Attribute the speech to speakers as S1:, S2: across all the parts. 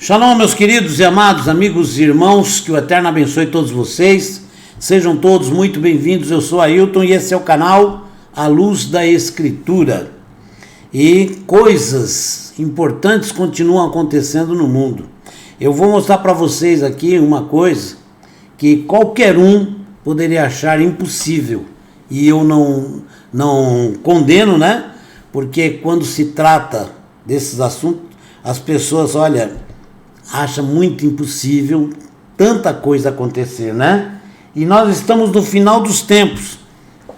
S1: Shalom, meus queridos e amados amigos e irmãos, que o Eterno abençoe todos vocês. Sejam todos muito bem-vindos. Eu sou Ailton e esse é o canal A Luz da Escritura. E coisas importantes continuam acontecendo no mundo. Eu vou mostrar para vocês aqui uma coisa que qualquer um poderia achar impossível. E eu não condeno, né? Porque quando se trata desses assuntos, as pessoas, acham muito impossível tanta coisa acontecer, né? E nós estamos no final dos tempos.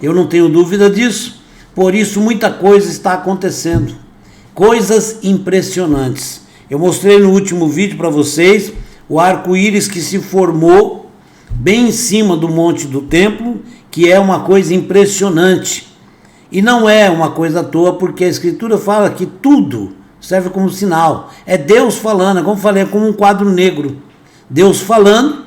S1: Eu não tenho dúvida disso. Por isso, muita coisa está acontecendo. Coisas impressionantes. Eu mostrei no último vídeo para vocês o arco-íris que se formou bem em cima do monte do templo, que é uma coisa impressionante. E não é uma coisa à toa, porque a Escritura fala que tudo serve como sinal. É Deus falando, como falei, é como um quadro negro. Deus falando,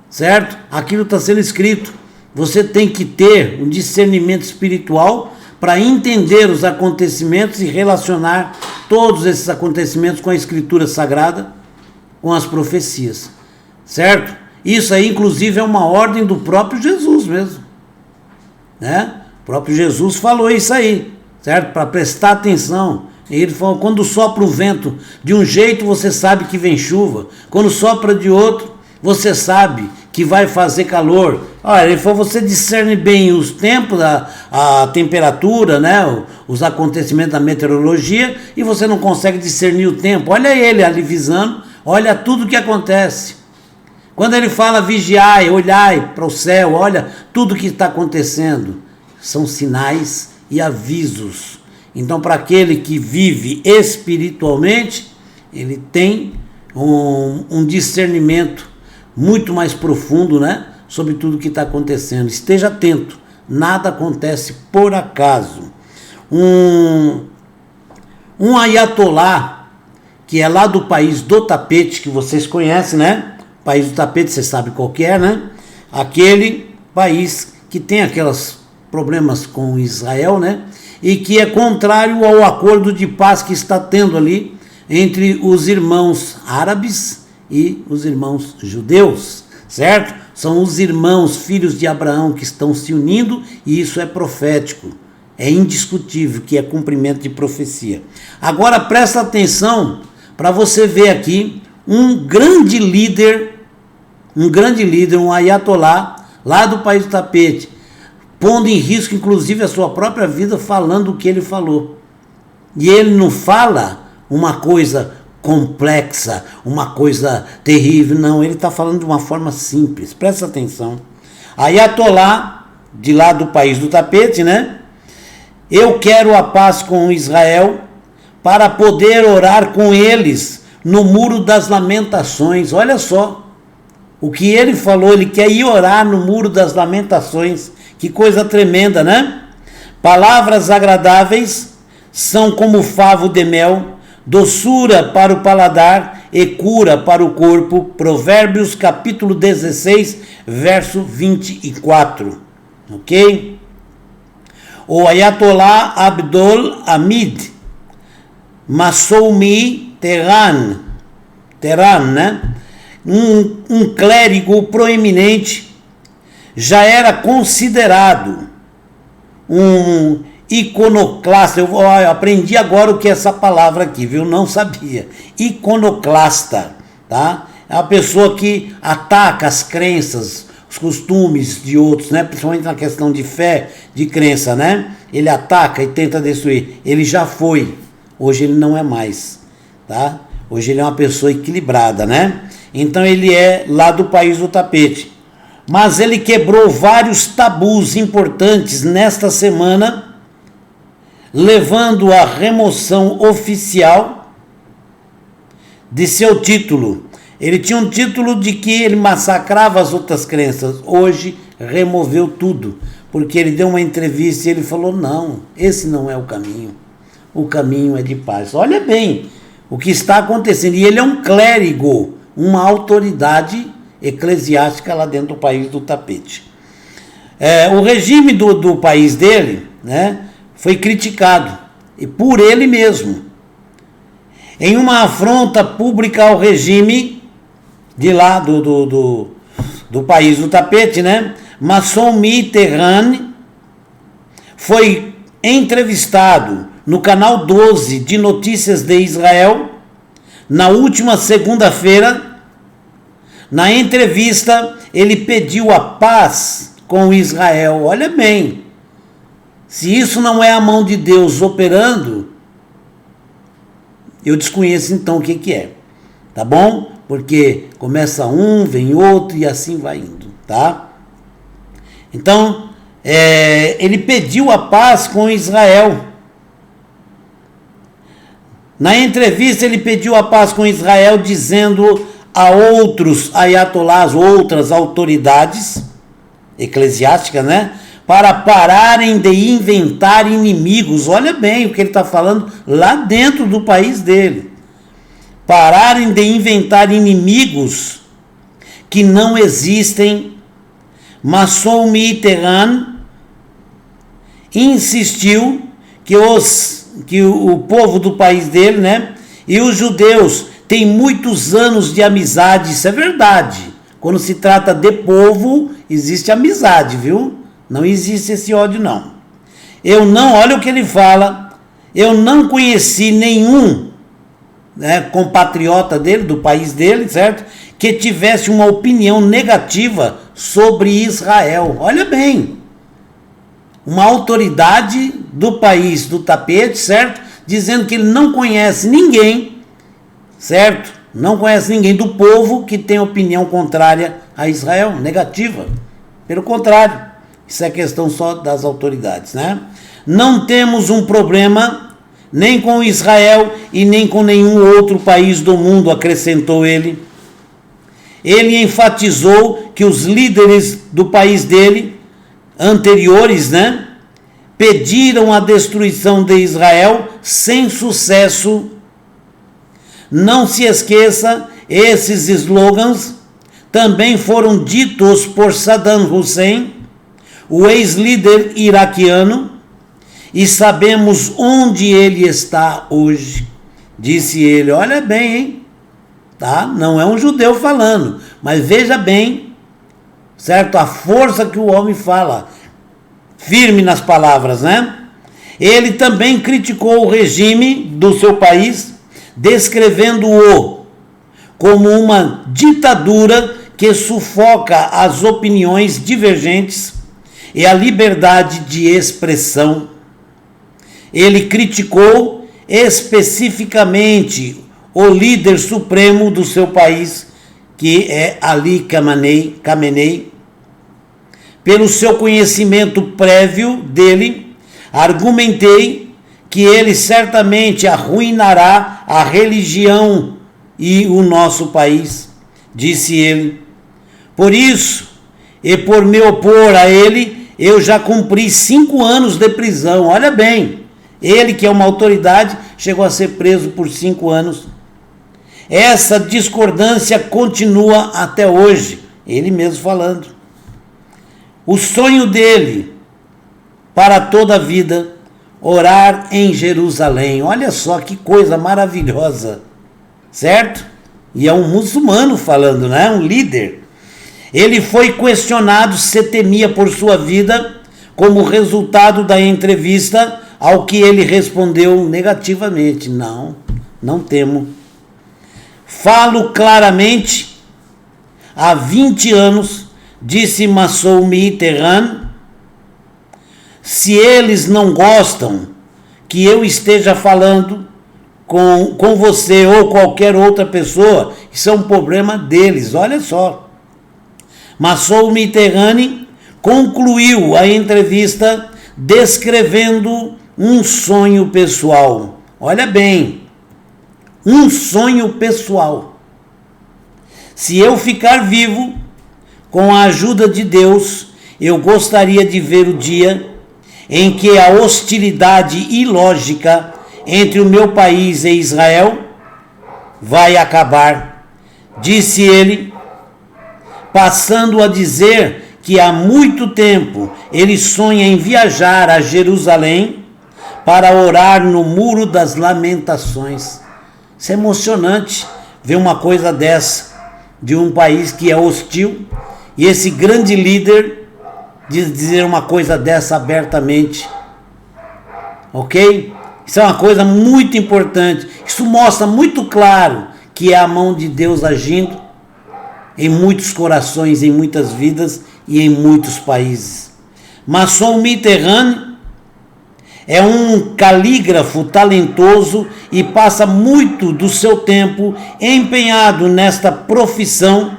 S1: certo? Aquilo está sendo escrito. Você tem que ter um discernimento espiritual para entender os acontecimentos e relacionar todos esses acontecimentos com a Escritura Sagrada, com as profecias, certo? Isso aí, inclusive, é uma ordem do próprio Jesus mesmo, né? O próprio Jesus falou isso aí, certo? Para prestar atenção. Ele falou, quando sopra o vento de um jeito, você sabe que vem chuva. Quando sopra de outro, você sabe que vai fazer calor. Olha, ele falou, você discerne bem os tempos, a temperatura, né? Os acontecimentos da meteorologia, e você não consegue discernir o tempo. Olha ele ali visando, olha tudo que acontece. Quando ele fala vigiai, olhai para o céu, olha tudo que está acontecendo. São sinais e avisos. Então, para aquele que vive espiritualmente, ele tem um discernimento muito mais profundo, né, sobre tudo que está acontecendo. Esteja atento, nada acontece por acaso. Um ayatolá, que é lá do país do tapete, que vocês conhecem, né? O país do tapete, você sabe qual que é, né? Aquele país que tem aqueles problemas com Israel, né? E que é contrário ao acordo de paz que está tendo ali entre os irmãos árabes e os irmãos judeus, certo? São os irmãos, filhos de Abraão, que estão se unindo, e isso é profético, é indiscutível que é cumprimento de profecia. Agora presta atenção para você ver aqui um grande líder, um ayatolá, lá do país do tapete, pondo em risco, inclusive, a sua própria vida, falando o que ele falou. E ele não fala uma coisa complexa, uma coisa terrível, não, ele está falando de uma forma simples, presta atenção. Ayatolá, de lá do país do tapete, né? Eu quero a paz com Israel para poder orar com eles no Muro das Lamentações. Olha só, o que ele falou, ele quer ir orar no Muro das Lamentações. Que coisa tremenda, né? Palavras agradáveis são como favo de mel, doçura para o paladar e cura para o corpo. Provérbios capítulo 16, verso 24. Ok? O Ayatollah Abdol Hamid Massoumi Tehran, né? Um clérigo proeminente, já era considerado um iconoclasta. Eu aprendi agora o que é essa palavra aqui, viu? Não sabia. Iconoclasta, tá? É uma pessoa que ataca as crenças, os costumes de outros, né? Principalmente na questão de fé, de crença, né? Ele ataca e tenta destruir. Ele já foi, hoje ele não é mais, tá? Hoje ele é uma pessoa equilibrada, né? Então ele é lá do país do tapete. Mas ele quebrou vários tabus importantes nesta semana, levando à remoção oficial de seu título. Ele tinha um título de que ele massacrava as outras crenças. Hoje removeu tudo, porque ele deu uma entrevista e ele falou, não, esse não é o caminho é de paz. Olha bem o que está acontecendo. E ele é um clérigo, uma autoridade eclesiástica lá dentro do país do tapete. O regime do país dele, né, foi criticado, e por ele mesmo. em uma afronta pública ao regime de lá do país do tapete, né? Massoud Mitterrand foi entrevistado no canal 12 de notícias de Israel na última segunda-feira. Na entrevista, ele pediu a paz com Israel. Olha bem, se isso não é a mão de Deus operando, eu desconheço então o que é, tá bom? Porque começa um, vem outro e assim vai indo, tá? Então, ele pediu a paz com Israel. Na entrevista, ele pediu a paz com Israel, dizendo a outros ayatolás, outras autoridades eclesiásticas, né? Para pararem de inventar inimigos. Olha bem o que ele está falando lá dentro do país dele. Pararem de inventar inimigos que não existem. Massoud Mitterrand insistiu que o povo do país dele, né, e os judeus têm muitos anos de amizade. Isso é verdade. Quando se trata de povo, existe amizade, viu? Não existe esse ódio, não. Olha o que ele fala, eu não conheci nenhum, né, compatriota dele, do país dele, certo? Que tivesse uma opinião negativa sobre Israel. Olha bem, uma autoridade do país do tapete, certo? Dizendo que ele não conhece ninguém, certo? Não conhece ninguém do povo que tem opinião contrária a Israel, negativa. Pelo contrário, isso é questão só das autoridades, né? Não temos um problema nem com Israel e nem com nenhum outro país do mundo, acrescentou ele. Ele enfatizou que os líderes do país dele, anteriores, né, pediram a destruição de Israel sem sucesso. Não se esqueça, esses slogans também foram ditos por Saddam Hussein, o ex-líder iraquiano, e sabemos onde ele está hoje. Disse ele, olha bem, hein? Tá? Não é um judeu falando, mas veja bem, certo? A força que o homem fala, firme nas palavras, né? Ele também criticou o regime do seu país, descrevendo-o como uma ditadura que sufoca as opiniões divergentes e a liberdade de expressão. Ele criticou especificamente o líder supremo do seu país, que é Ali Khamenei. Pelo seu conhecimento prévio dele, argumentei que ele certamente arruinará a religião e o nosso país, disse ele. Por isso, e por me opor a ele, eu já cumpri 5 anos de prisão. Olha bem, ele que é uma autoridade, chegou a ser preso por 5 anos. Essa discordância continua até hoje, ele mesmo falando. O sonho dele, para toda a vida, orar em Jerusalém. Olha só que coisa maravilhosa, certo? E é um muçulmano falando, né? Um líder. Ele foi questionado se temia por sua vida como resultado da entrevista, ao que ele respondeu negativamente. Não temo. Falo claramente, há 20 anos, disse Massoud Mitterrand, se eles não gostam que eu esteja falando com você ou qualquer outra pessoa, isso é um problema deles, olha só. Massoud Mitterrand concluiu a entrevista descrevendo um sonho pessoal. Olha bem, um sonho pessoal. Se eu ficar vivo, com a ajuda de Deus, eu gostaria de ver o dia em que a hostilidade ilógica entre o meu país e Israel vai acabar, disse ele, passando a dizer que há muito tempo ele sonha em viajar a Jerusalém para orar no Muro das Lamentações. Isso é emocionante ver uma coisa dessa, de um país que é hostil, e esse grande líder dizer uma coisa dessa abertamente. Ok? Isso é uma coisa muito importante. Isso mostra muito claro que é a mão de Deus agindo em muitos corações, em muitas vidas e em muitos países. Masson Mitterrand é um calígrafo talentoso e passa muito do seu tempo empenhado nesta profissão,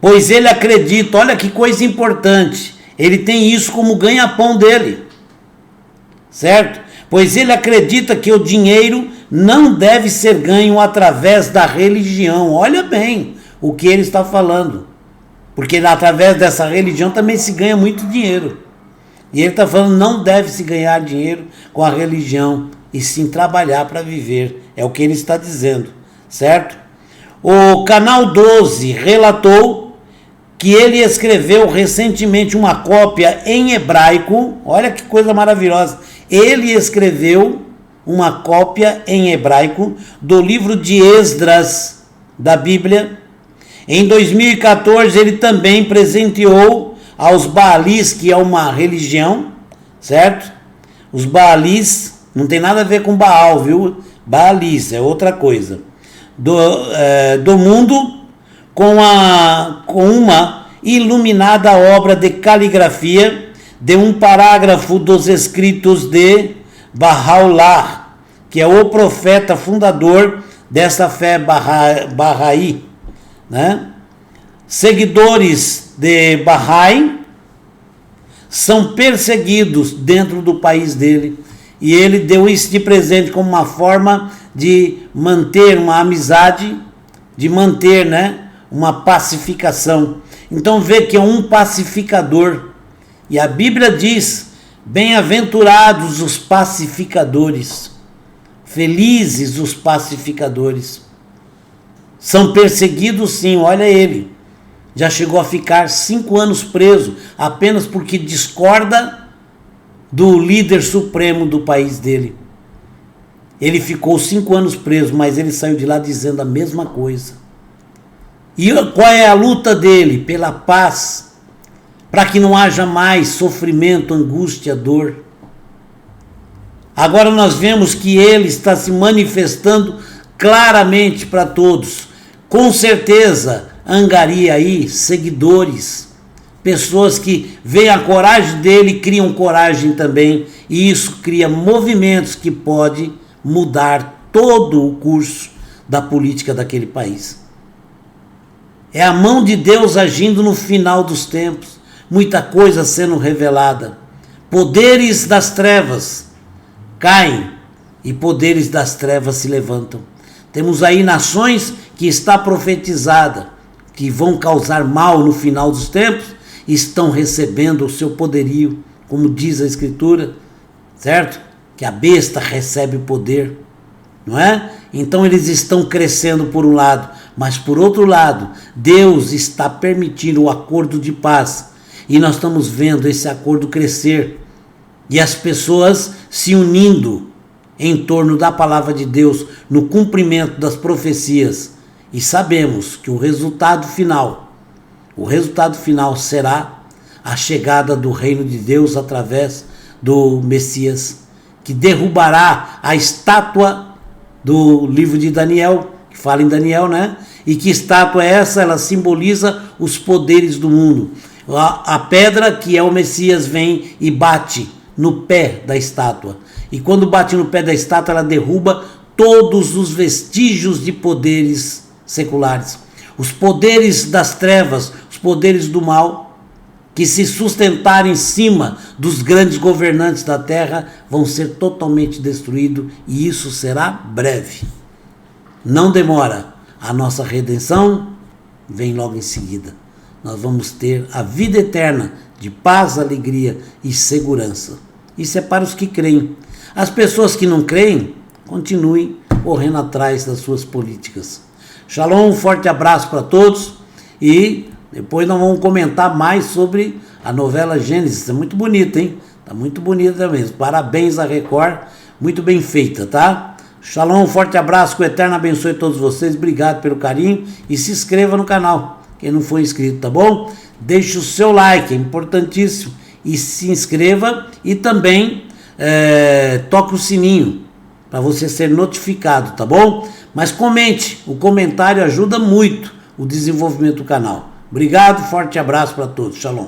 S1: pois ele acredita, olha que coisa importante, ele tem isso como ganha-pão dele, certo? Pois ele acredita que o dinheiro não deve ser ganho através da religião. Olha bem o que ele está falando, porque através dessa religião também se ganha muito dinheiro. E ele está falando, não deve se ganhar dinheiro com a religião, e sim trabalhar para viver. É o que ele está dizendo, certo? O Canal 12 relatou que ele escreveu recentemente uma cópia em hebraico. Olha que coisa maravilhosa. Ele escreveu uma cópia em hebraico do livro de Esdras da Bíblia. Em 2014 ele também presenteou aos Baalis, que é uma religião, certo? Os Baalis, não tem nada a ver com Baal, viu? Baalis é outra coisa. Do mundo, com uma iluminada obra de caligrafia de um parágrafo dos escritos de Bahá'u'lláh, que é o profeta fundador dessa fé Bahá'í, né? Seguidores de Bahá'í são perseguidos dentro do país dele, e ele deu isso de presente como uma forma de manter uma amizade, de manter, né, uma pacificação. Então vê que é um pacificador, e a Bíblia diz, bem-aventurados os pacificadores, felizes os pacificadores. São perseguidos sim, olha ele. Já chegou a ficar 5 anos preso, apenas porque discorda do líder supremo do país dele. Ele ficou 5 anos preso, mas ele saiu de lá dizendo a mesma coisa. E qual é a luta dele? Pela paz, para que não haja mais sofrimento, angústia, dor. Agora nós vemos que ele está se manifestando claramente para todos. Com certeza angaria aí seguidores, pessoas que veem a coragem dele e criam coragem também, e isso cria movimentos que pode mudar todo o curso da política daquele país. É a mão de Deus agindo no final dos tempos, muita coisa sendo revelada. Poderes das trevas caem e poderes das trevas se levantam. Temos aí nações que está profetizada, que vão causar mal no final dos tempos, estão recebendo o seu poderio, como diz a Escritura, certo? Que a besta recebe o poder, não é? Então eles estão crescendo por um lado, mas por outro lado, Deus está permitindo o acordo de paz, e nós estamos vendo esse acordo crescer, e as pessoas se unindo em torno da palavra de Deus, no cumprimento das profecias, e sabemos que o resultado final será a chegada do reino de Deus através do Messias, que derrubará a estátua do livro de Daniel, que fala em Daniel, né? E que estátua é essa? Ela simboliza os poderes do mundo. A pedra, que é o Messias, vem e bate no pé da estátua. E quando bate no pé da estátua, ela derruba todos os vestígios de poderes seculares. Os poderes das trevas, os poderes do mal, que se sustentarem em cima dos grandes governantes da terra, vão ser totalmente destruídos, e isso será breve. Não demora. A nossa redenção vem logo em seguida. Nós vamos ter a vida eterna de paz, alegria e segurança. Isso é para os que creem. As pessoas que não creem, continuem correndo atrás das suas políticas. Shalom, um forte abraço para todos, e depois nós vamos comentar mais sobre a novela Gênesis. É muito bonita, hein? Tá muito bonita mesmo. Parabéns à Record, muito bem feita, tá? Shalom, um forte abraço, que o Eterno abençoe todos vocês, obrigado pelo carinho e se inscreva no canal, quem não for inscrito, tá bom? Deixe o seu like, é importantíssimo, e se inscreva e também toque o sininho para você ser notificado, tá bom? Mas comente, o comentário ajuda muito o desenvolvimento do canal. Obrigado, forte abraço para todos, shalom.